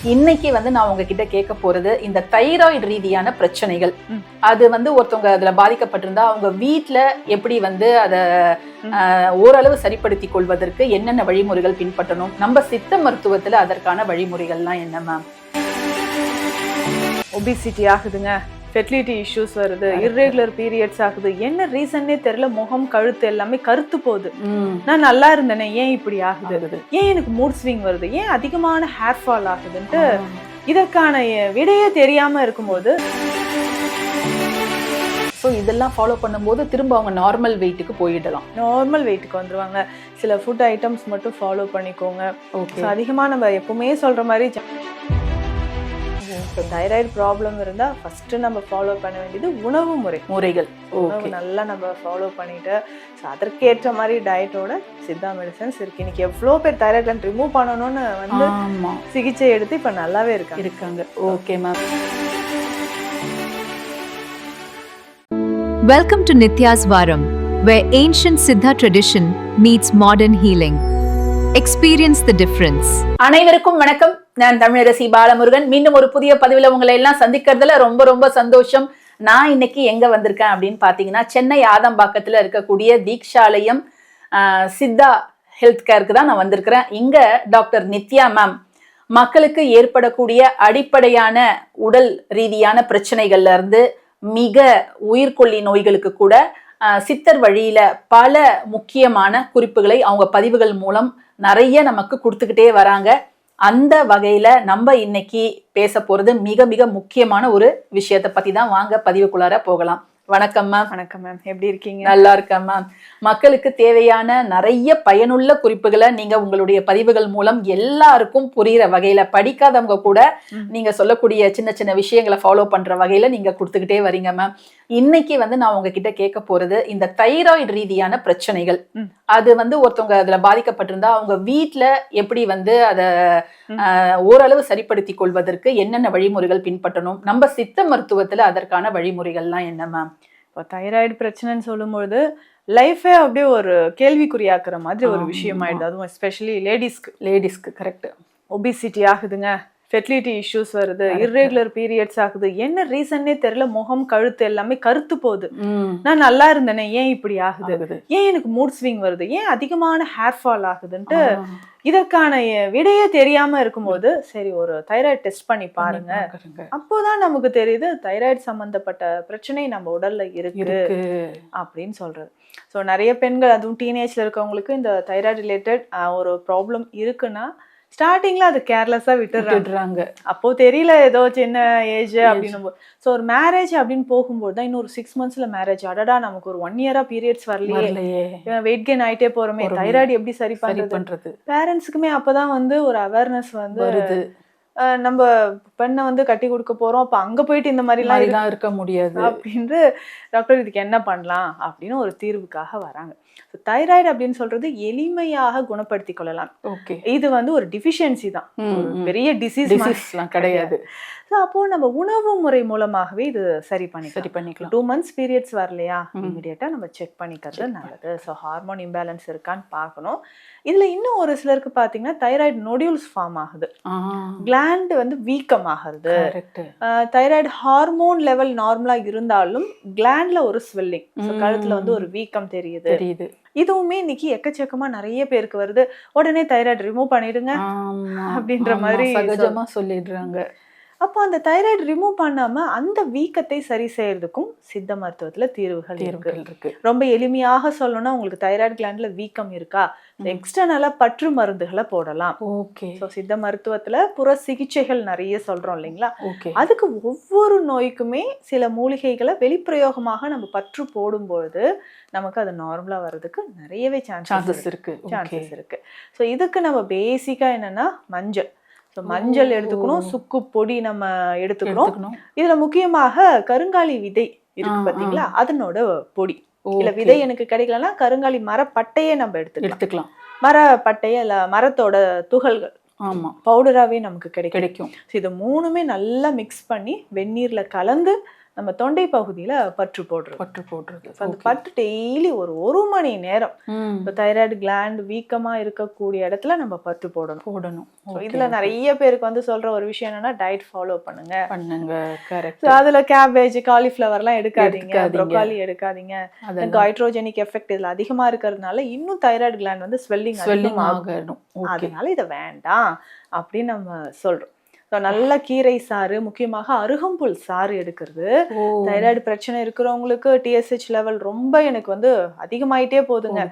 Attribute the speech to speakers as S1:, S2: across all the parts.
S1: இன்னைக்கு நான் உங்ககிட்ட கேட்க போறது இந்த தைராய்டு ரீதியான பிரச்சனைகள். அது ஒருத்தவங்க அதுல பாதிக்கப்பட்டிருந்தா அவங்க வீட்டுல எப்படி அத ஓரளவு சரிப்படுத்தி கொள்வதற்கு என்னென்ன வழிமுறைகள் பின்பற்றணும், நம்ம சித்த மருத்துவத்துல அதற்கான வழிமுறைகள்லாம் என்ன மேம்?
S2: ஒபிசிட்டி ஆகுதுங்க, ஃபெர்டிலிட்டி இஷ்யூஸ் வருது, இர்ரெகுலர் பீரியட்ஸ் ஆகுது, என்ன ரீசன்னே தெரியல, முகம் கழுத்து எல்லாமே கருத்து போகுது, நான் நல்லா இருந்தேனே ஏன் இப்படி ஆகுது, ஏன் எனக்கு மூட் ஸ்விங் வருது, ஏன் அதிகமான ஹேர் ஃபால் ஆகுதுன்ட்டு இதற்கான விடையே தெரியாம இருக்கும்போது
S1: ஸோ இதெல்லாம் ஃபாலோ பண்ணும்போது திரும்ப அவங்க நார்மல் வெயிட்டுக்கு போயிடலாம்,
S2: நார்மல் வெயிட்டுக்கு வந்துருவாங்க. சில ஃபுட் ஐட்டம்ஸ் மட்டும் ஃபாலோ பண்ணிக்கோங்க. ஓகே, அதிகமாக நம்ம எப்பவுமே சொல்ற மாதிரி தைராய்டு ப்ராப்ளம் இருந்தா ஃபர்ஸ்ட் நம்ம ஃபாலோ பண்ண வேண்டியது உணவு முறைகள். உணவு நல்லா நம்ம ஃபாலோ பண்ணிட்டு அதற்கேற்ற மாதிரி டயட்டோட சித்தா மெடிசன்ஸ் இருக்கு. இன்னைக்கு எவ்வளோ பேர் தைராய்டு ரிமூவ் பண்ணணும்னு சிகிச்சை எடுத்து இப்ப நல்லாவே இருக்காங்க.
S1: Okay ma'am.
S3: Welcome to Nitya's Varam, where ancient Siddha tradition meets modern healing. Experience the difference.
S1: அனைவருக்கும் வணக்கம். நான் தமிழரசி பாலமுருகன். மீண்டும் ஒரு புதிய பதிவுல உங்களை எல்லாம் சந்திக்கிறதுல ரொம்ப ரொம்ப சந்தோஷம். நான் இன்னைக்கு எங்க வந்திருக்கேன் அப்படின்னு பாத்தீங்கன்னா, சென்னை ஆதம்பாக்கத்துல இருக்கக்கூடிய தீக்ஷாலயம் சித்தா ஹெல்த் கேருக்கு தான் நான் வந்திருக்கிறேன். இங்க டாக்டர் நித்யா மேம் மக்களுக்கு ஏற்படக்கூடிய அடிப்படையான உடல் ரீதியான பிரச்சனைகள்ல இருந்து மிக உயிர்கொல்லி நோய்களுக்கு கூட சித்தர் வழியில பல முக்கியமான குறிப்புகளை அவங்க பதிவுகள் மூலம் நிறைய நமக்கு கொடுத்துக்கிட்டே வராங்க. அந்த வகையில நம்ம இன்னைக்கு பேச போறது மிக மிக முக்கியமான ஒரு விஷயத்தை பத்தி தான். வாங்க பதிவுக்குள்ளார போகலாம். வணக்கம் மேம்.
S2: வணக்கம் மேம், எப்படி இருக்கீங்க?
S1: நல்லா இருக்கேன் மேம். மக்களுக்கு தேவையான நிறைய பயனுள்ள குறிப்புகளை நீங்க உங்களுடைய பதிவுகள் மூலம் எல்லாருக்கும் புரியுற வகையில, படிக்காதவங்க கூட நீங்க சொல்லக்கூடிய சின்ன சின்ன விஷயங்களை ஃபாலோ பண்ற வகையில நீங்க கொடுத்துக்கிட்டே வரீங்க மேம். இன்னைக்கு நான் உங்ககிட்ட கேட்க போறது இந்த தைராய்டு ரீதியான பிரச்சனைகள். அது ஒருத்தவங்க அதுல பாதிக்கப்பட்டிருந்தா அவங்க வீட்டுல எப்படி அத ஓரளவு சரிப்படுத்தி கொள்வதற்கு என்னென்ன வழிமுறைகள் பின்பற்றணும், நம்ம சித்த மருத்துவத்துல அதற்கான வழிமுறைகள்லாம் என்ன மேம்?
S2: இப்போ தைராய்டு பிரச்சனைன்னு சொல்லும்போது லைஃபே அப்படியே ஒரு கேள்விக்குறியாக்குற மாதிரி ஒரு விஷயம் ஆயிடுது. அதுவும் எஸ்பெஷலி லேடிஸ்க்கு கரெக்ட். ஒபிசிட்டி ஆகுதுங்க, ஃபெர்டிலிட்டி இஷ்யூஸ் வருது, இர்ரெகுலர் பீரியட்ஸ் ஆகுது, என்ன ரீசன்னே தெரியல, முகம் கழுத்து எல்லாமே கருத்து போகுது, நான் நல்லா இருந்தேனே ஏன் இப்படி ஆகுது, ஏன் எனக்கு மூட் ஸ்விங் வருது, ஏன் அதிகமான ஹேர் ஃபால் ஆகுதுன்ட்டு இதற்கான விடையே தெரியாம இருக்கும்போது சரி ஒரு தைராய்டு டெஸ்ட் பண்ணி பாருங்க. அப்போதான் நமக்கு தெரியுது தைராய்டு சம்பந்தப்பட்ட பிரச்சனை நம்ம உடல்ல இருக்கு அப்படின்னு சொல்றது. ஸோ நிறைய பெண்கள், அதுவும் டீனேஜ்ல இருக்கவங்களுக்கு இந்த தைராய்டு ரிலேட்டட் ஒரு ப்ராப்ளம் இருக்குன்னா ஸ்டார்டிங்ல அது கேர்லெஸ்ஸா விட்டுடுறாங்க. அப்போ தெரியல, ஏதோ சின்ன ஏஜ் அப்படின்னு. ஸோ ஒரு மேரேஜ் அப்படின்னு போகும்போது தான் இன்னொரு 6 monthsல மேரேஜ், அடடா நமக்கு ஒரு 1 year பீரியட்ஸ் வரலையே, வெயிட் கெயின் ஆயிட்டே போறோமே, தைராய்டு எப்படி சரி பண்றது? பேரண்ட்ஸுக்குமே அப்பதான் ஒரு அவேர்னஸ் வருது. நம்ம பெண்ணை கட்டி கொடுக்க போறோம், அப்ப அங்க போயிட்டு இந்த மாதிரி எல்லாம்
S1: இருக்க முடியாது
S2: அப்படின்ட்டு டாக்டர் இதுக்கு என்ன பண்ணலாம் அப்படின்னு ஒரு தீர்வுக்காக வராங்க. தைராய்டு அப்படின்னு சொல்றது எளிமையாக குணப்படுத்தி கொள்ளலாம்.
S1: ஓகே, இது
S2: ஒரு டிஃபிஷியன்சி தான், பெரிய டிசீஸ்லாம் கிடையாது. அப்போ நம்ம உணவு முறை மூலமாகவே இது சரி பண்ணிக்கலாம். 2 months பீரியட்ஸ் வரலையா, இமிடியேட்டா நம்ம செக் பண்ணிக்கிறது நல்லது. ஸோ ஹார்மோன் இம்பேலன்ஸ் இருக்கான்னு பார்க்கணும். இதுல இன்னும் ஒரு சிலருக்கு பாத்தீங்கன்னா தைராய்டு நோடியூல்ஸ் ஃபார்ம் ஆகுது, கிளாண்ட் வீக்கம் ஆகுது. தைராய்டு ஹார்மோன் லெவல் நார்மலா இருந்தாலும் கிளாண்ட்ல ஒரு ஸ்வெல்லிங், கழுத்துல ஒரு வீக்கம் தெரியுது. இதுவுமே இன்னைக்கு எக்கச்சக்கமா நிறைய பேருக்கு வருது. உடனே தைராய்டு ரிமூவ் பண்ணிடுங்க அப்படின்ற மாதிரி
S1: சகஜமா சொல்லிடுறாங்க.
S2: அப்போ அந்த தைராய்டு ரிமூவ் பண்ணாம அந்த வீக்கத்தை சரி செய்யறதுக்கும் சித்த மருத்துவத்துல தீர்வுகள் இருக்கு. ரொம்ப எளிமையாக சொல்லணும்னா, உங்களுக்கு தைராய்டு கிளாண்ட்ல வீக்கம் இருக்கா, எக்ஸ்டர்னலா பற்று மருந்துகளை போடலாம்.
S1: ஓகே.
S2: ஸோ சித்த மருத்துவத்துல புற சிகிச்சைகள் நிறைய சொல்றோம் இல்லைங்களா, அதுக்கு ஒவ்வொரு நோய்க்குமே சில மூலிகைகளை வெளிப்பிரயோகமாக நம்ம பற்று போடும்பொழுது நமக்கு அது நார்மலா வர்றதுக்கு நிறையவே சான்சஸ் இருக்கு. ஸோ இதுக்கு நம்ம பேசிக்கா என்னன்னா மஞ்சள் எடுத்துக்கணும், சுக்கு பொடி நம்ம எடுத்துக்கணும். இதுல முக்கியமாக கருங்காலி விதை இருக்கு பாத்தீங்களா, அதனோட பொடி. இல்ல விதை எனக்கு கிடைக்கலன்னா கருங்காலி மரப்பட்டையே நம்ம எடுத்துக்கலாம். மரப்பட்டைய இல்ல மரத்தோட துகள்கள் பவுடராகவே நமக்கு கிடைக்கும். இது 3மே நல்லா மிக்ஸ் பண்ணி வெந்நீர்ல கலந்து நம்ம தொண்டை பகுதியில பற்று போடுறது. அந்த பற்று டெய்லி ஒரு மணி நேரம் இப்போ தைராய்டு கிளாண்ட் வீக்கமா இருக்கக்கூடிய இடத்துல நம்ம பற்று போடணும். இதுல நிறைய பேருக்கு வந்து சொல்ற ஒரு விஷயம் என்னன்னா, டயட் ஃபாலோ பண்ணுங்க. கரெக்ட். அதுல கேபேஜ், காலிஃபிளவர் எல்லாம் எடுக்காதீங்க, ப்ரோக்காலி எடுக்காதீங்க. ஹைட்ரோஜெனிக் எஃபெக்ட் இதுல அதிகமா இருக்கிறதுனால இன்னும் தைராய்டு கிளாண்ட் வந்து ஸ்வெல்லிங் ஆகணும். அதனால இதை வேண்டாம் அப்படின்னு நம்ம சொல்றோம். நல்ல கீரை சாறு, முக்கியமாக அருகம்புல் சாறு எடுக்கிறது. தைராய்டு பிரச்சனை இருக்கிறவங்களுக்கு TSH லெவல் ரொம்ப எனக்கு வந்து அதிகமாயிட்டே போகுதுங்க,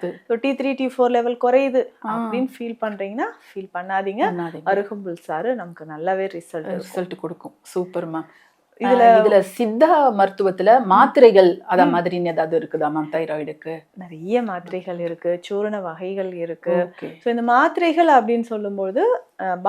S2: T3 T4 லெவல் குறையுது அப்படின்னு ஃபீல் பண்றீங்கன்னா ஃபீல் பண்ணாதீங்க. அருகம்புல் சாறு நமக்கு நல்லாவே ரிசல்ட் கொடுக்கும்.
S1: Super ma'am. இதுல சித்தா மருத்துவத்துல மாத்திரைகள் அத மாதிரி ஏதாவது இருக்குதா மேம் தைராய்டுக்கு?
S2: நிறைய மாத்திரைகள் இருக்கு, சூரண வகைகள் இருக்கு. ஸோ இந்த மாத்திரைகள் அப்படின்னு சொல்லும்போது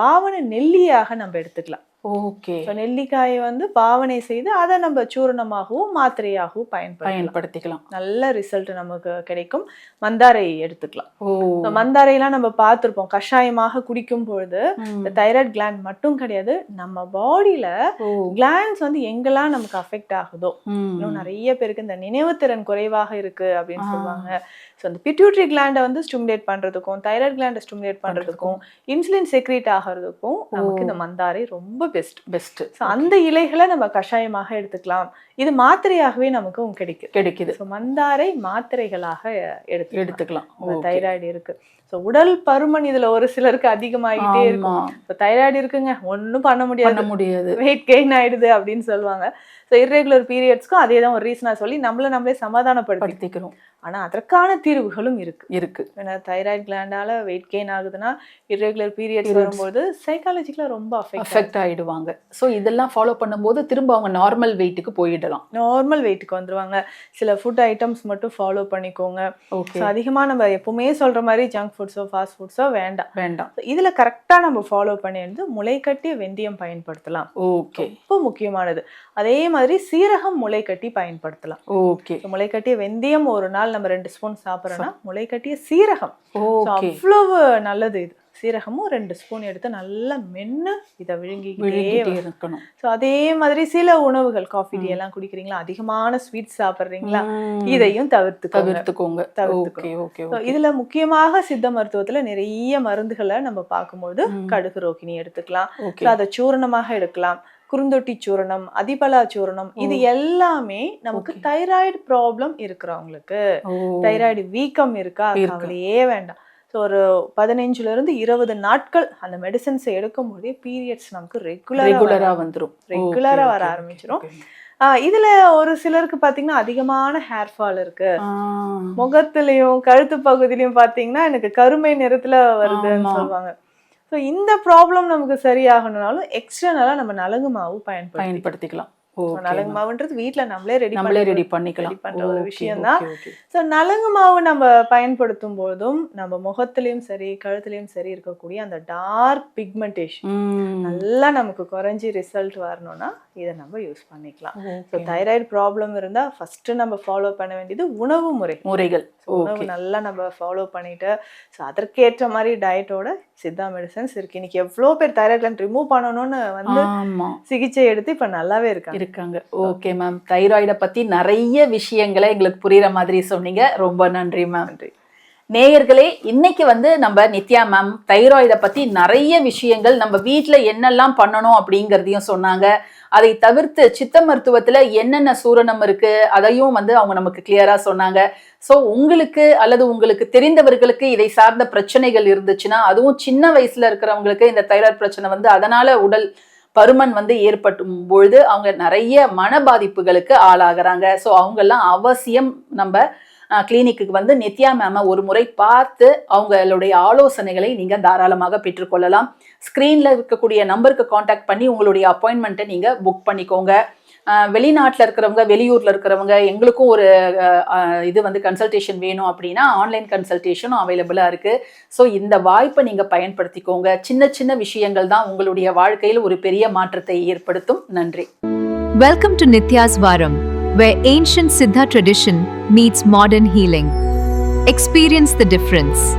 S2: பாவனை நெல்லியாக நம்ம எடுத்துக்கலாம்.
S1: ஓகே.
S2: நெல்லிக்காயை வந்து பாவனை செய்து அதை நம்ம சூரணமாகவும் மாத்திரையாகவும் பயன்படுத்திக்கலாம். நல்ல ரிசல்ட் நமக்கு கிடைக்கும். மந்தாரை எடுத்துக்கலாம். மந்தாரையெல்லாம் நம்ம பார்த்திருப்போம், கஷாயமாக குடிக்கும் பொழுது இந்த தைராய்டு கிளாண்ட் மட்டும் கிடையாது, நம்ம பாடியில கிளாண்ட்ஸ் வந்து எங்கெல்லாம் நமக்கு அஃபெக்ட் ஆகுதோ, இன்னும் நிறைய பேருக்கு இந்த நினைவுத்திறன் குறைவாக இருக்கு அப்படின்னு சொல்லுவாங்க. ஸோ அந்த பிட்யூட்டரி கிளாண்டை வந்து ஸ்டிமுலேட் பண்றதுக்கும், தைராய்டு கிளாண்டை ஸ்டிமுலேட் பண்றதுக்கும், இன்சுலின் செக்ரீட் ஆகிறதுக்கும் நமக்கு இந்த மந்தாரை ரொம்ப பெஸ்ட். ஸோ அந்த இலைகளை நம்ம கஷாயமாக எடுத்துக்கலாம். இது மாத்திரையாகவே நமக்கும் கிடைக்குது. ஸோ மந்தாரை மாத்திரைகளாக எடுத்துக்கலாம். தைராய்டு இருக்கு. ஸோ உடல் பருமன் இதுல ஒரு சிலருக்கு அதிகமாகிட்டே இருக்கும். இப்போ தைராய்டு இருக்குங்க, ஒன்றும் பண்ண முடியாது, வெயிட் கெயின் ஆயிடுது அப்படின்னு சொல்லுவாங்க. ஸோ இர்ரெகுலர் பீரியட்ஸ்க்கும் அதே தான் ஒரு ரீசனா சொல்லி நம்மளே சமாதானப்படுத்திக்கிறோம். ஆனா அதற்கான தீர்வுகளும் இருக்கு. ஏன்னா தைராய்டு கிளாண்டால வெயிட் கெயின் ஆகுதுன்னா, இர்ரெகுலர் பீரியட்ஸ் வரும்போது சைக்காலஜிக்கலா ரொம்ப அஃபெக்ட்
S1: ஆயிடுவாங்க. ஸோ இதெல்லாம் ஃபாலோ பண்ணும்போது திரும்ப அவங்க நார்மல் வெயிட்டுக்கு போயிடலாம்,
S2: நார்மல் வெயிட்டுக்கு வந்துருவாங்க. சில ஃபுட் ஐட்டம்ஸ் மட்டும் ஃபாலோ பண்ணிக்கோங்க. அதிகமா நம்ம எப்பவுமே சொல்ற மாதிரி ஜங்க் ஃபுட்ஸோ ஃபாஸ்ட் ஃபுட்ஸோ வேண்டாம். இதுல கரெக்டா நம்ம ஃபாலோ பண்ணிருந்து முளைக்கட்டிய வெந்தயம் பயன்படுத்தலாம். ரொம்ப முக்கியமானது. அதே மாதிரி சீரகம் முளைக்கட்டி பயன்படுத்தலாம். முளைக்கட்டிய வெந்தயம் ஒரு நாள் நம்ம 2 ஸ்பூன் சாப்பிட்றோம்னா, முளைக்கட்டிய சீரகம் அவ்வளவு நல்லது. இது சீரகமும் 2 ஸ்பூன் எடுத்து நல்லா மென்னு இதை விழுங்கிக்கிட்டே இருக்கணும். ஸோ அதே மாதிரி சில உணவுகள், காஃபி டீ எல்லாம் குடிக்கிறீங்களா, அதிகமான ஸ்வீட் சாப்பிட்றீங்களா, இதையும் தவிர்த்துக்கோங்க. இதுல முக்கியமாக சித்த மருத்துவத்துல நிறைய மருந்துகளை நம்ம பார்க்கும்போது கடுகு ரோகிணி எடுத்துக்கலாம். அதை சூரணமாக எடுக்கலாம். குறுந்தொட்டி சூரணம், அதிபலா சூரணம், இது எல்லாமே நமக்கு தைராய்டு ப்ராப்ளம் இருக்கிறவங்களுக்கு, தைராய்டு வீக்கம் இருக்கா, கவலையே வேண்டாம். ஸோ ஒரு 15 to 20 நாட்கள் அந்த மெடிசன்ஸை எடுக்கும் போதே பீரியட்ஸ் நமக்கு ரெகுலரா வர ஆரம்பிச்சிடும். இதுல ஒரு சிலருக்கு பாத்தீங்கன்னா அதிகமான ஹேர் ஃபால் இருக்கு, முகத்திலையும் கழுத்து பகுதியிலையும் பாத்தீங்கன்னா எனக்கு கருமை நிறத்துல வருதுன்னு சொல்லுவாங்க. ஸோ இந்த ப்ராப்ளம் நமக்கு சரியாகணும்னாலும் எக்ஸ்டர்னலா நம்ம நலங்கு மாவு பயன்படுத்திக்கலாம். நலங்கு மாவுன்றது வீட்டுல நம்மளே ரெடி பண்ணிக்கலாம் பண்ற ஒரு விஷயம் தான். ஸோ நலங்கு மாவு நம்ம பயன்படுத்தும் போதும் நம்ம முகத்திலயும் சரி கழுத்துலயும் சரி இருக்கக்கூடிய அந்த டார்க் பிக்மெண்டேஷன் நல்லா நமக்கு குறைஞ்சி ரிசல்ட் வரணும்னா இதை நம்ம யூஸ் பண்ணிக்கலாம். ஸோ தைராய்டு ப்ராப்ளம் இருந்தா ஃபர்ஸ்ட் நம்ம ஃபாலோ பண்ண வேண்டியது முறைகள். உணவு நல்லா நம்ம ஃபாலோ பண்ணிட்டு, ஸோ அதற்கேற்ற மாதிரி டயட்டோட சித்தா மெடிசன்ஸ் இருக்கு. இன்னைக்கு எவ்வளோ பேர் தைராய்டு கிளாண்ட் ரிமூவ் பண்ணணும்னு வந்து சிகிச்சை எடுத்து இப்ப நல்லாவே இருக்காங்க.
S1: ஓகே மேம், தைராய்டை பத்தி நிறைய விஷயங்களை எங்களுக்கு புரியுற மாதிரி சொன்னீங்க. ரொம்ப நன்றி மேம். நன்றி நேயர்களே. இன்னைக்கு வந்து நம்ம நித்யா மேம் தைராய்டை பத்தி நிறைய விஷயங்கள், நம்ம வீட்டுல என்னெல்லாம் பண்ணணும் அப்படிங்கிறதையும் சொன்னாங்க. அதை தவிர்த்து சித்த மருத்துவத்துல என்னென்ன சூரணம் இருக்கு அதையும் வந்து அவங்க நமக்கு கிளியரா சொன்னாங்க. ஸோ உங்களுக்கு அல்லது உங்களுக்கு தெரிந்தவர்களுக்கு இதை சார்ந்த பிரச்சனைகள் இருந்துச்சுன்னா, அதுவும் சின்ன வயசுல இருக்கிறவங்களுக்கு இந்த தைராய்டு பிரச்சனை வந்து அதனால உடல் பருமன் வந்து ஏற்பட்டும் பொழுது அவங்க நிறைய மன பாதிப்புகளுக்கு ஆளாகிறாங்க. ஸோ அவங்கெல்லாம் அவசியம் நம்ம கிளினிக்கு வந்து நித்யா மேம ஒரு முறை பார்த்து அவங்களுடைய ஆலோசனைகளை நீங்க தாராளமாக பெற்றுக்கொள்ளலாம். ஸ்கிரீன்ல இருக்கக்கூடிய நம்பருக்கு காண்டாக்ட் பண்ணி உங்களுடைய அப்பாயின்மெண்ட்டை நீங்க புக் பண்ணிக்கோங்க. வெளிநாட்டில் இருக்கிறவங்க, வெளியூர்ல இருக்கிறவங்க, எங்களுக்கும் ஒரு இது வந்து கன்சல்டேஷன் வேணும் அப்படின்னா ஆன்லைன் கன்சல்டேஷனும் அவைலபிளா இருக்கு. ஸோ இந்த வாய்ப்பை நீங்க பயன்படுத்திக்கோங்க. சின்ன சின்ன விஷயங்கள் தான் உங்களுடைய வாழ்க்கையில் ஒரு பெரிய மாற்றத்தை ஏற்படுத்தும். நன்றி.
S3: Welcome to Nitya's Varam, where ancient Siddha tradition meets modern healing. Experience the difference.